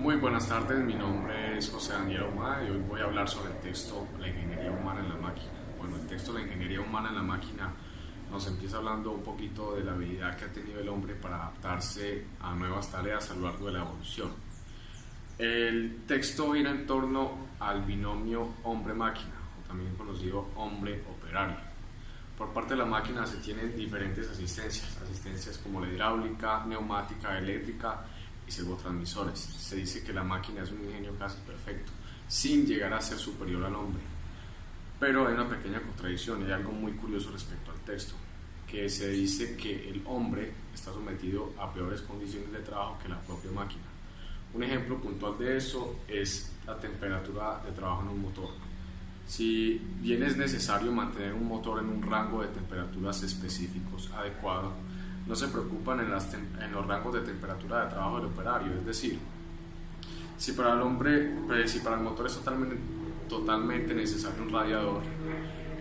Muy buenas tardes, mi nombre es José Daniel Ahumada y hoy voy a hablar sobre el texto La ingeniería humana en la máquina. Bueno, el texto La ingeniería humana en la máquina nos empieza hablando un poquito de la habilidad que ha tenido el hombre para adaptarse a nuevas tareas a lo largo de la evolución. El texto gira en torno al binomio hombre-máquina, o también conocido hombre-operario. Por parte de la máquina se tienen diferentes asistencias como la hidráulica, neumática, eléctrica y servotransmisores. Se dice que la máquina es un ingenio casi perfecto, sin llegar a ser superior al hombre. Pero hay una pequeña contradicción, hay algo muy curioso respecto al texto, que se dice que el hombre está sometido a peores condiciones de trabajo que la propia máquina. Un ejemplo puntual de eso es la temperatura de trabajo en un motor. Si bien es necesario mantener un motor en un rango de temperaturas específicos adecuado, no se preocupan en los rangos de temperatura de trabajo del operario. Es decir, si para el motor es totalmente necesario un radiador,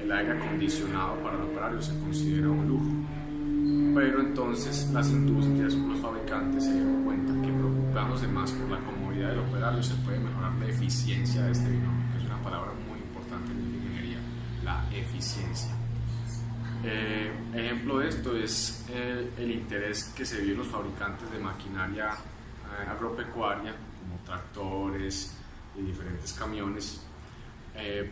el aire acondicionado para el operario se considera un lujo. Pero entonces las industrias o los fabricantes se dieron cuenta que preocupándose más por la comodidad del operario se puede mejorar la eficiencia de este binomio, que es una palabra muy importante en la ingeniería, la eficiencia. Ejemplo de esto es el interés que se vio en los fabricantes de maquinaria agropecuaria, como tractores y diferentes camiones,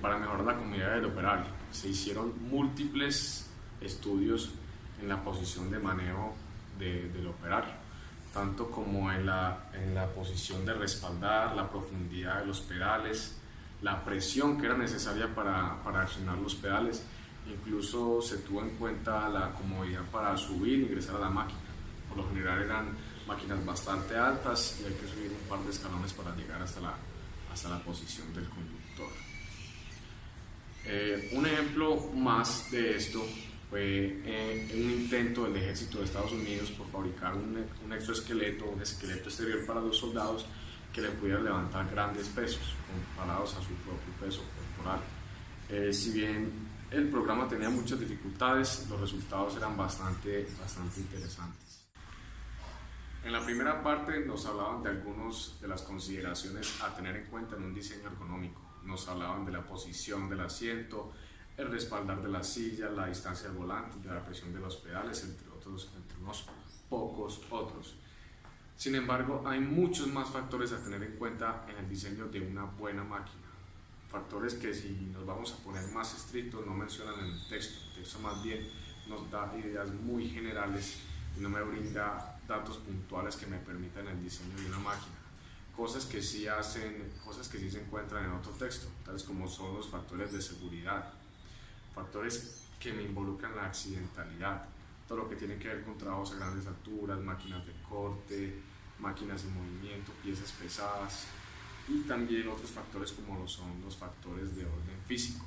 para mejorar la comodidad del operario. Se hicieron múltiples estudios en la posición de manejo del operario, tanto como en la posición de respaldar, la profundidad de los pedales, la presión que era necesaria para accionar los pedales. Incluso se tuvo en cuenta la comodidad para subir e ingresar a la máquina. Por lo general eran máquinas bastante altas y hay que subir un par de escalones para llegar hasta la posición del conductor. Un ejemplo más de esto fue un intento del ejército de Estados Unidos por fabricar un exoesqueleto, un esqueleto exterior para los soldados que le pudiera levantar grandes pesos comparados a su propio peso corporal. Si bien el programa tenía muchas dificultades, los resultados eran bastante interesantes. En la primera parte nos hablaban de algunas de las consideraciones a tener en cuenta en un diseño ergonómico. Nos hablaban de la posición del asiento, el respaldar de la silla, la distancia del volante, de la presión de los pedales, entre unos pocos otros. Sin embargo, hay muchos más factores a tener en cuenta en el diseño de una buena máquina. Factores que, si nos vamos a poner más estrictos, no mencionan en el texto. El texto más bien nos da ideas muy generales y no me brinda datos puntuales que me permitan el diseño de una máquina. Cosas que sí se encuentran en otro texto, tales como son los factores de seguridad, factores que me involucran la accidentalidad, todo lo que tiene que ver con trabajos a grandes alturas, máquinas de corte, máquinas en movimiento, piezas pesadas, y también otros factores como lo son los factores de orden físico,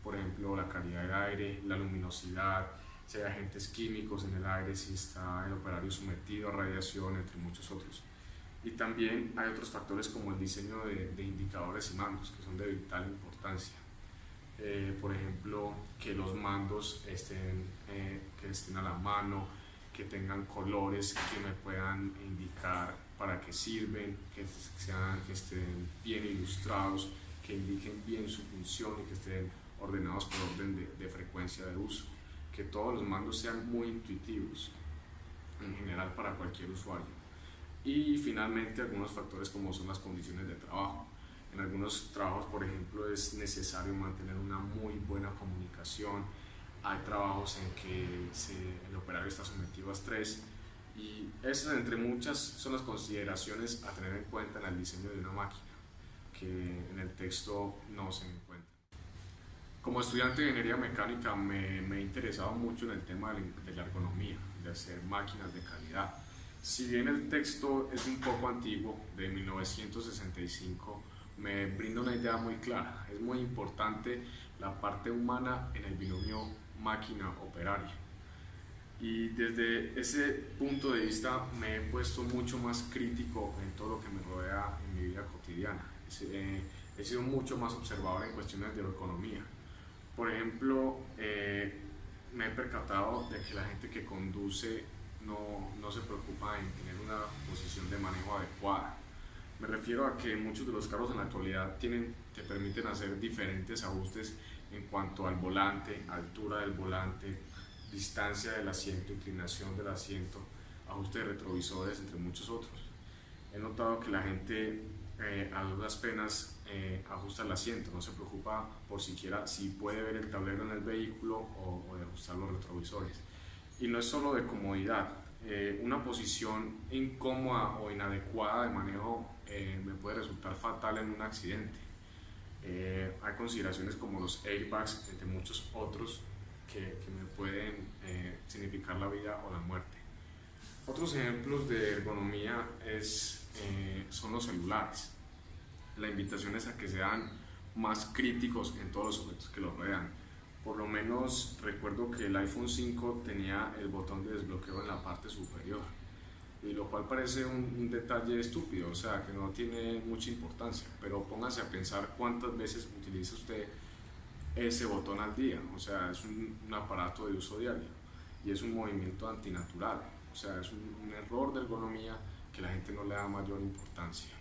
por ejemplo la calidad del aire, la luminosidad, si hay agentes químicos en el aire, si está el operario sometido a radiación, entre muchos otros. Y también hay otros factores como el diseño de indicadores y mandos, que son de vital importancia. Por ejemplo, que los mandos que estén a la mano, que tengan colores que me puedan indicar para qué sirven, que estén bien ilustrados, que indiquen bien su función y que estén ordenados por orden de frecuencia de uso. Que todos los mandos sean muy intuitivos en general para cualquier usuario. Y finalmente algunos factores como son las condiciones de trabajo. En algunos trabajos, por ejemplo, es necesario mantener una muy buena comunicación. Hay trabajos en que el operario está sometido a estrés, y esas, entre muchas, son las consideraciones a tener en cuenta en el diseño de una máquina, que en el texto no se encuentran. Como estudiante de ingeniería mecánica me he interesado mucho en el tema de la ergonomía, de hacer máquinas de calidad. Si bien el texto es un poco antiguo, de 1965, me brinda una idea muy clara. Es muy importante la parte humana en el binomio máquina-operario. Y desde ese punto de vista me he puesto mucho más crítico en todo lo que me rodea en mi vida cotidiana. He sido mucho más observador en cuestiones de ergonomía. Por ejemplo, me he percatado de que la gente que conduce no se preocupa en tener una posición de manejo adecuada. Me refiero a que muchos de los carros en la actualidad te permiten hacer diferentes ajustes en cuanto al volante, altura del volante, distancia del asiento, inclinación del asiento, ajuste de retrovisores, entre muchos otros. He notado que la gente a duras penas ajusta el asiento, no se preocupa por siquiera si puede ver el tablero en el vehículo o de ajustar los retrovisores. Y no es solo de comodidad, una posición incómoda o inadecuada de manejo me puede resultar fatal en un accidente. Hay consideraciones como los airbags, entre muchos otros, que me pueden significar la vida o la muerte. Otros ejemplos de ergonomía son los celulares. La invitación es a que sean más críticos en todos los objetos que los rodean. Por lo menos recuerdo que el iPhone 5 tenía el botón de desbloqueo en la parte superior, y lo cual parece un detalle estúpido, o sea, que no tiene mucha importancia, pero póngase a pensar cuántas veces utiliza usted ese botón al día. O sea, es un aparato de uso diario y es un movimiento antinatural, o sea, es un error de ergonomía que la gente no le da mayor importancia.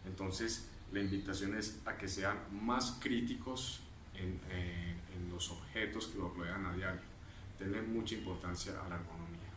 Entonces, la invitación es a que sean más críticos en los objetos que los rodean a diario. Denle mucha importancia a la ergonomía.